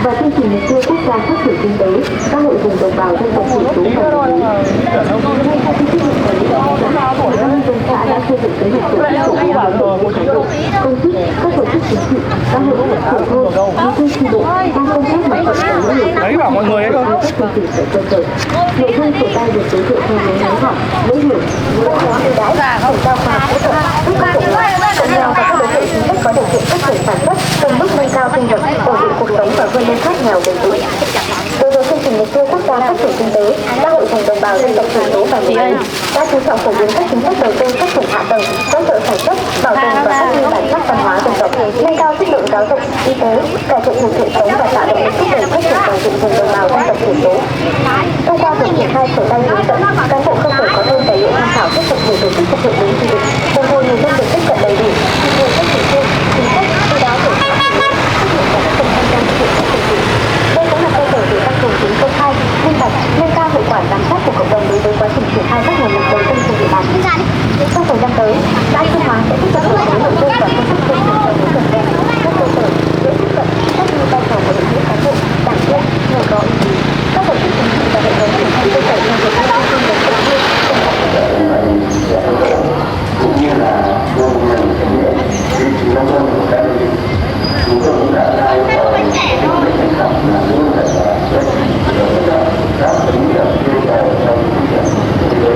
Và chương trình mục tiêu quốc gia phát triển kinh tế, xã hội vùng đồng bào dân tộc thiểu số và miền núi. Ngay sau khi thực hiện quản lý xã xã đã xây dựng kế hoạch tổ chức của cán bộ, công chức, các tổ chức chính trị, xã hội, hội thôn, bí thư chi bộ, ban công tác mặt trận đối người đấy bảo mọi người ấy thôi. các chương trình tại cơ sở. Nội dung sổ tay được giới thiệu theo hướng ngắn gọn, dễ hiểu, dễ hóa ưu đãi, chuyển giao khoa học kỹ thuật, giúp các hộ nghèo và các đối tượng chính sách có điều kiện phát triển sản xuất, từng bước nâng cao thu nhập, ổn định cuộc sống và vươn lên thoát nghèo bền vững. Đối với chương trình mục tiêu quốc gia phát triển kinh tế, xã hội vùng đồng bào dân tộc thiểu số và miền núi đã chú trọng phổ biến các chính sách đầu tư phát triển hạ tầng, hỗ trợ sản xuất, bảo tồn và phát huy bản sắc văn hóa dân tộc, nâng cao chất lượng giáo dục, y tế, cải thiện điều kiện sống và tạo động lực thúc đẩy phát triển toàn diện vùng đồng bào dân tộc thiểu số. Thông qua việc triển khai sổ tay hướng dẫn, cán bộ cơ sở có thêm tài liệu tham khảo thiết thực để tổ chức thực hiện đúng quy định, đồng thời người dân được tiếp cận đầy đủ, kịp thời các chủ trương, chính sách, từ đó để phát triển trách nhiệm và các phần tham gia thực hiện các chương trình. Đây cũng là cơ sở để tăng cường tính công khai, minh bạch, nâng cao hiệu quả giám sát của cộng đồng đối với quá trình triển khai các nguồn lực đầu tư trên địa bàn. Trong thời gian tới, xã Xuân Hóa sẽ tiếp tục đổi mới nội dung và phương thức tuyên truyền cho đến gần dân, các cơ sở dễ tiếp cận, phát huy vai trò của đội ngũ cán bộ, đảng viên, người có uy tín, các tổ chức chính trị và hệ thống truyền thông cơ sở trong việc thông tin đến cộng đồng cũng như là mô hình thực hiện vị trí nông thôn của các đơn vị. Chúng tôi cũng đã ra yêu cầu những thành phẩm là luôn phải rất là đáp ứng được yêu cầu trong thực hiện thực tế.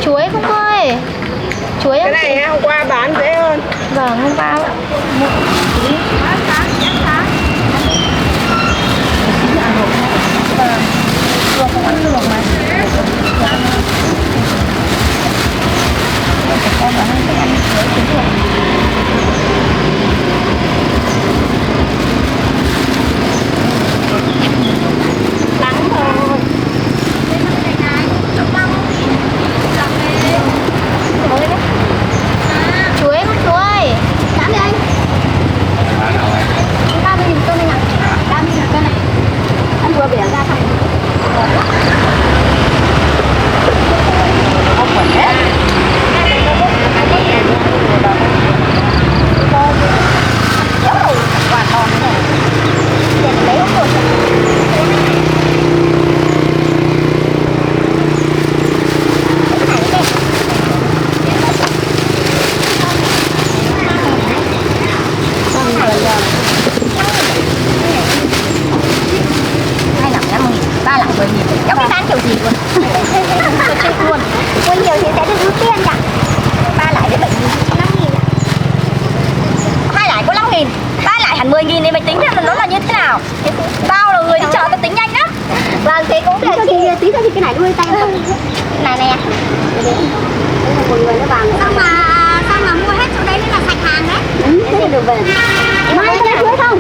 Chuối không ơi. Chuối cái này hôm qua bán dễ hơn. Vâng, hôm qua mua tí. Vâng, luộc không ăn luộc mà. Con bán ăn chuối cũng được. 10.000 thì mày tính ra là nó là như thế nào? Tao là người đi chợ tao tính nhanh lắm. Vâng, thế cũng được chị. Tí cho chị cái này đuôi tay không? Này nè. Một người nó vàng. Sao mà mua hết chỗ đấy mới là sạch hàng đấy. Thế thì được về. Mai có cưới không?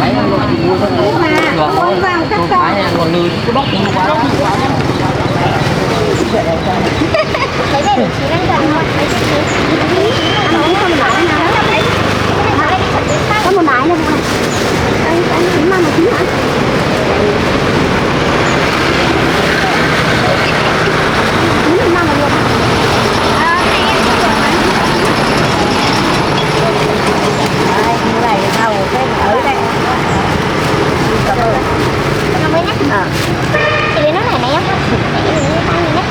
Đấy là loại mua con này. Con vàng các con. Cái này còn lư cái bóc nó quá đó. Thấy về chị đang cần một cái gì? Có một nái nữa không? Anh tính mang một tí hả? Tính mang một luôn. Cái này sao cái ở đây. Cảm ơn nhé. Chị lấy nó này này không? Để mình lấy tay mình nhé.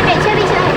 Để chưa đi chơi.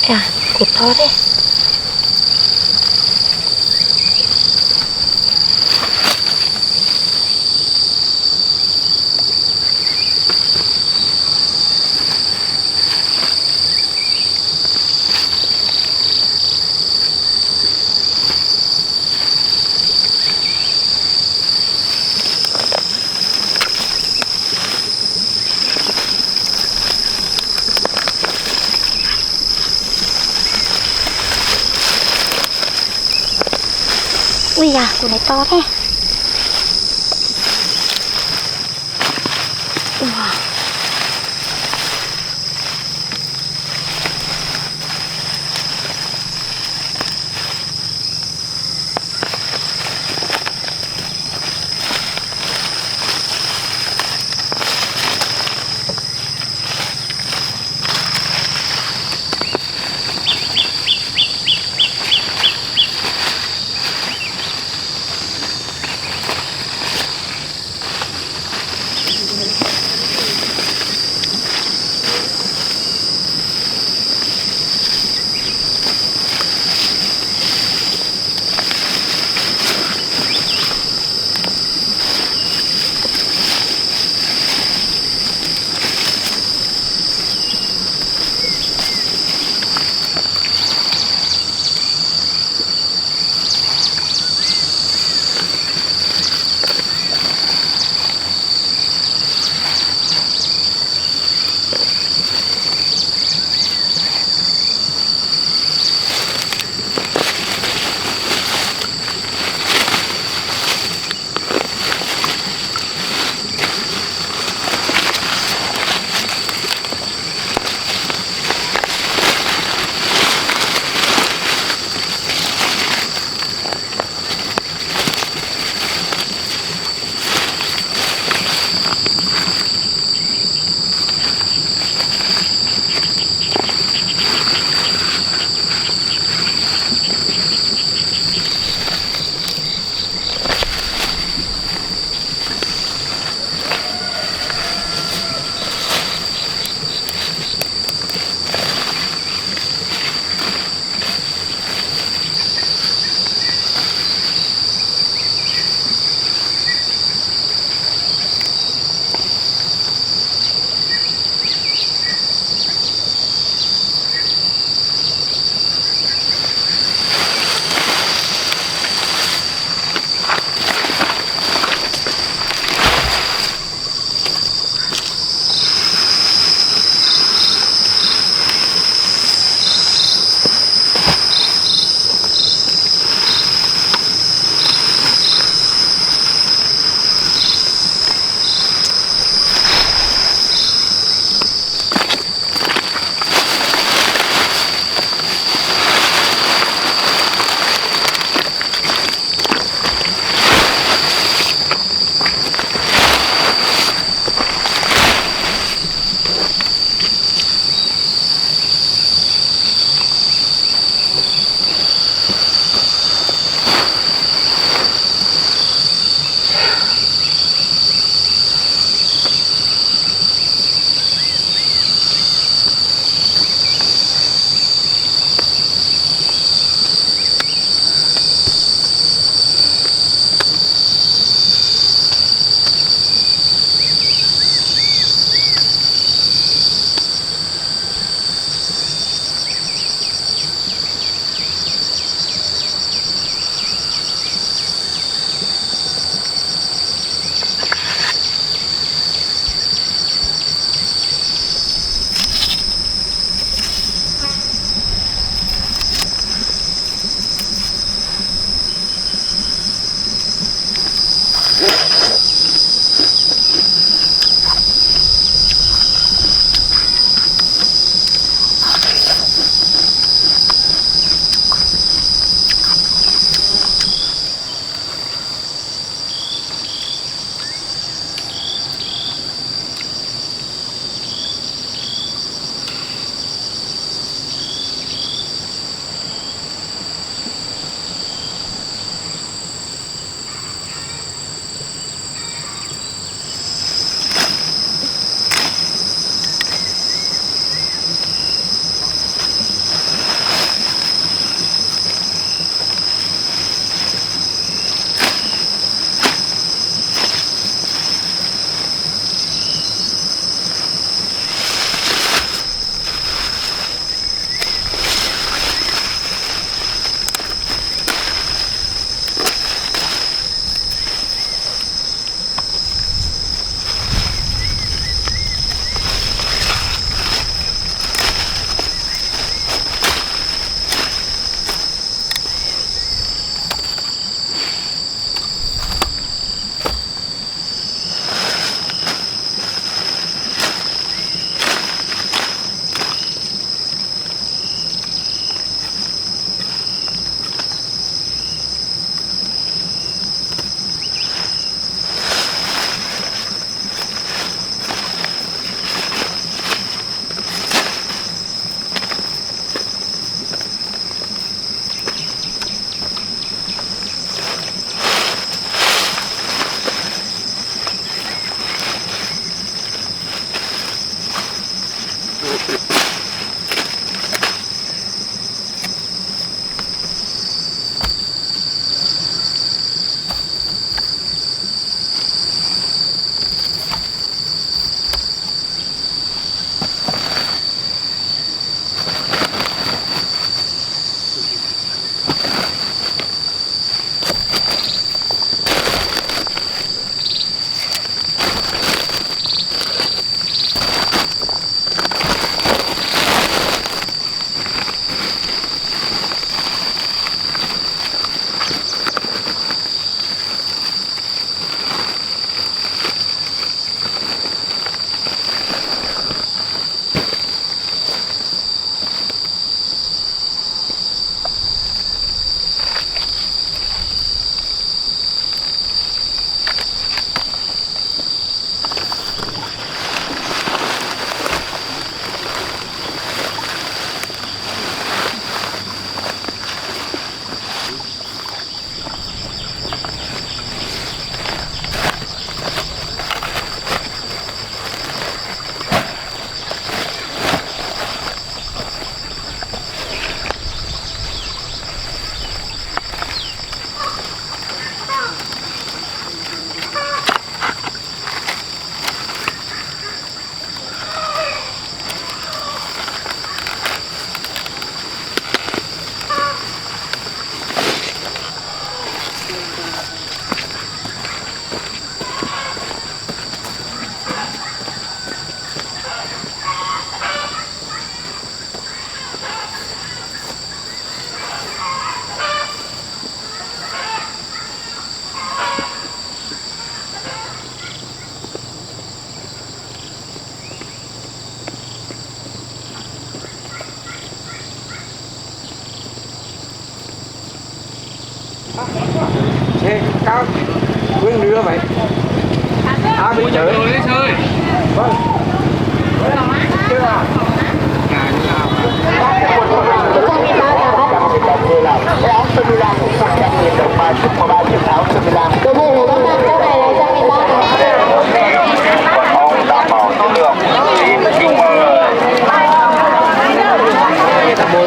À, cột to thế. Ui da, củ này to thế. Wow.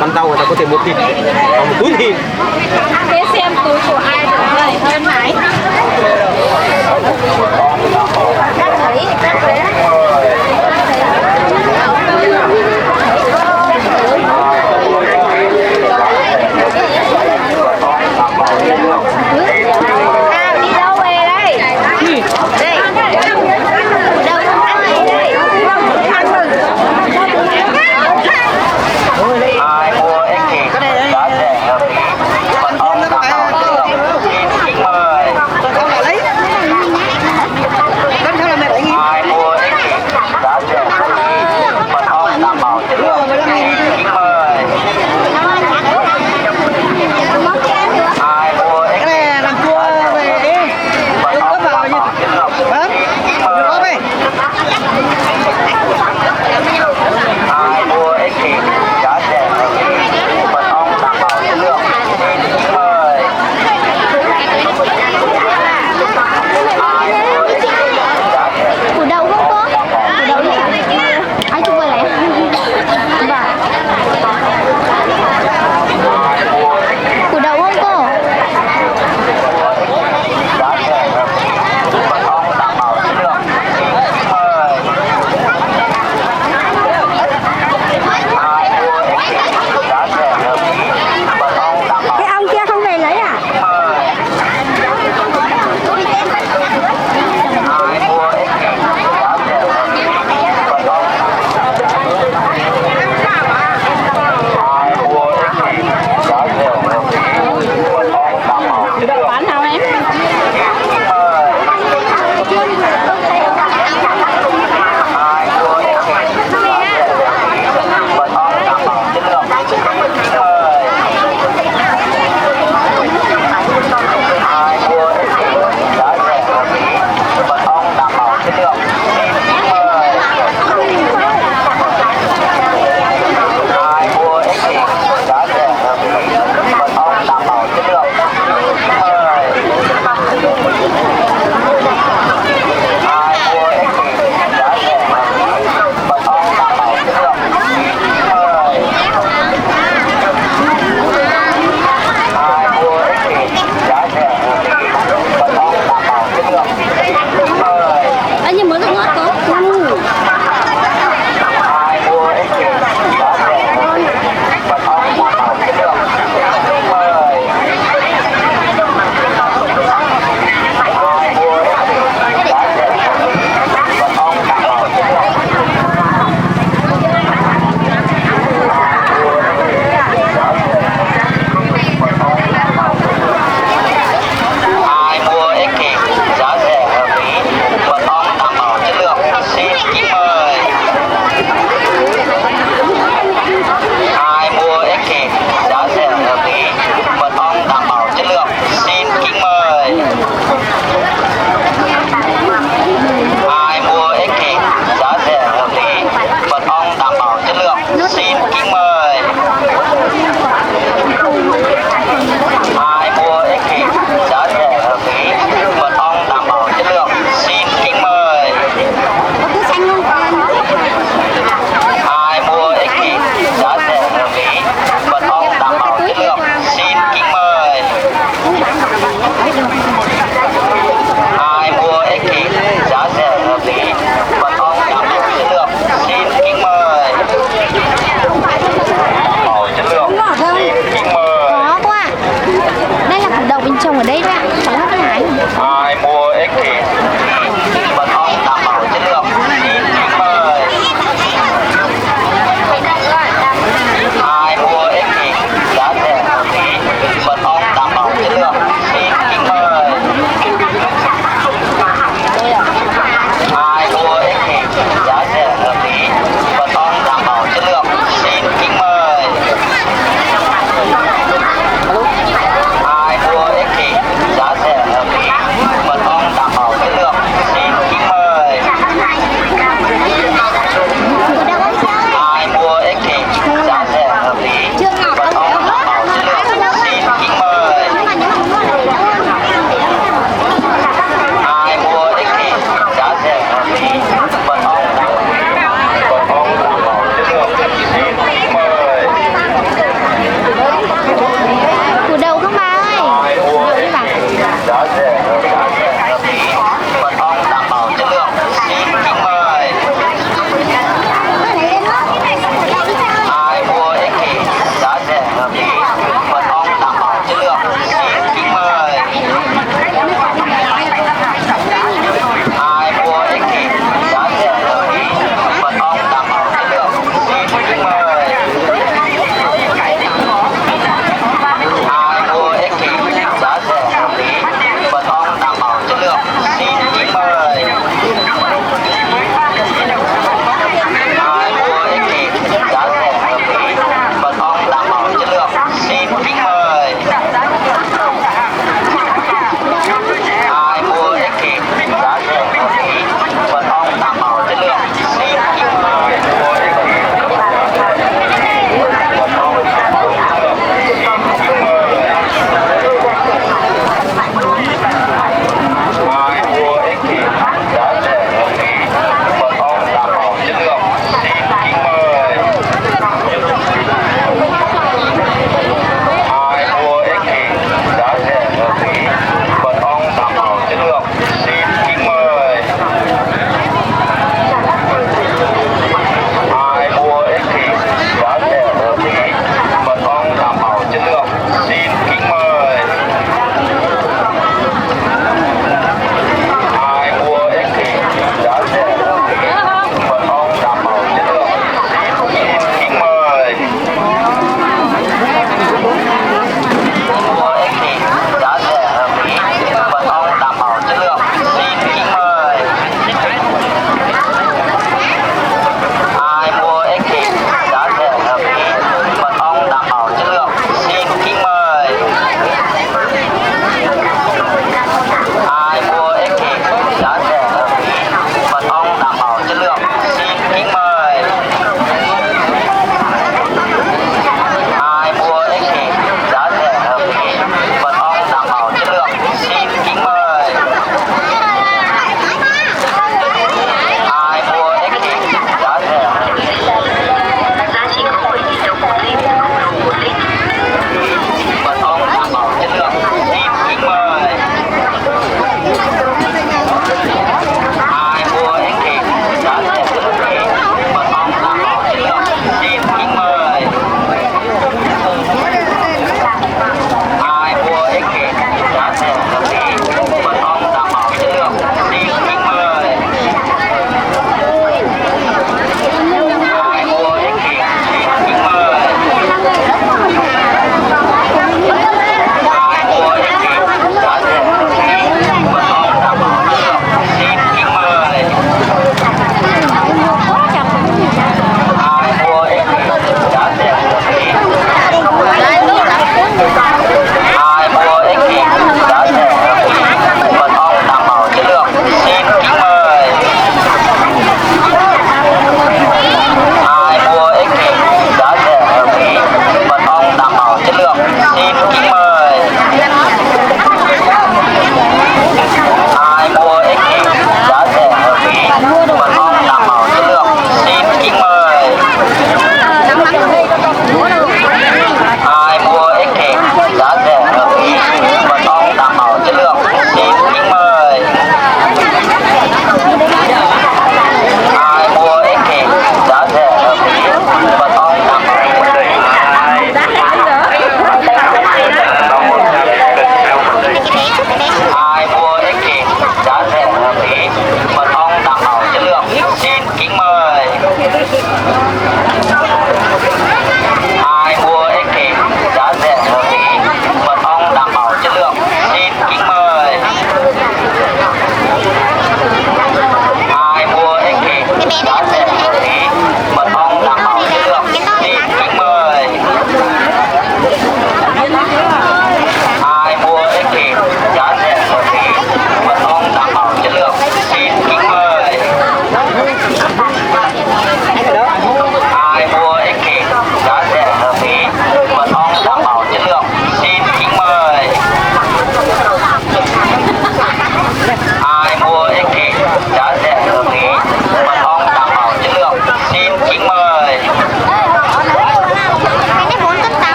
Bán rau người ta có thể mua thịt, một túi thịt. Thế xem túi của ai được dày hơn này? Đi đâu về đây? Đây. Đâu không ăn gì đây? ai mua ít thịt giá rẻ hợp lý mật ong đảm bảo chất lượng xin mời ai mua ít thịt giá rẻ hợp lý mật ong đảm bảo chất lượng xin mời ai mua ít thịt làm cua về đi. mật ong đảm bảo chất lượng xin mời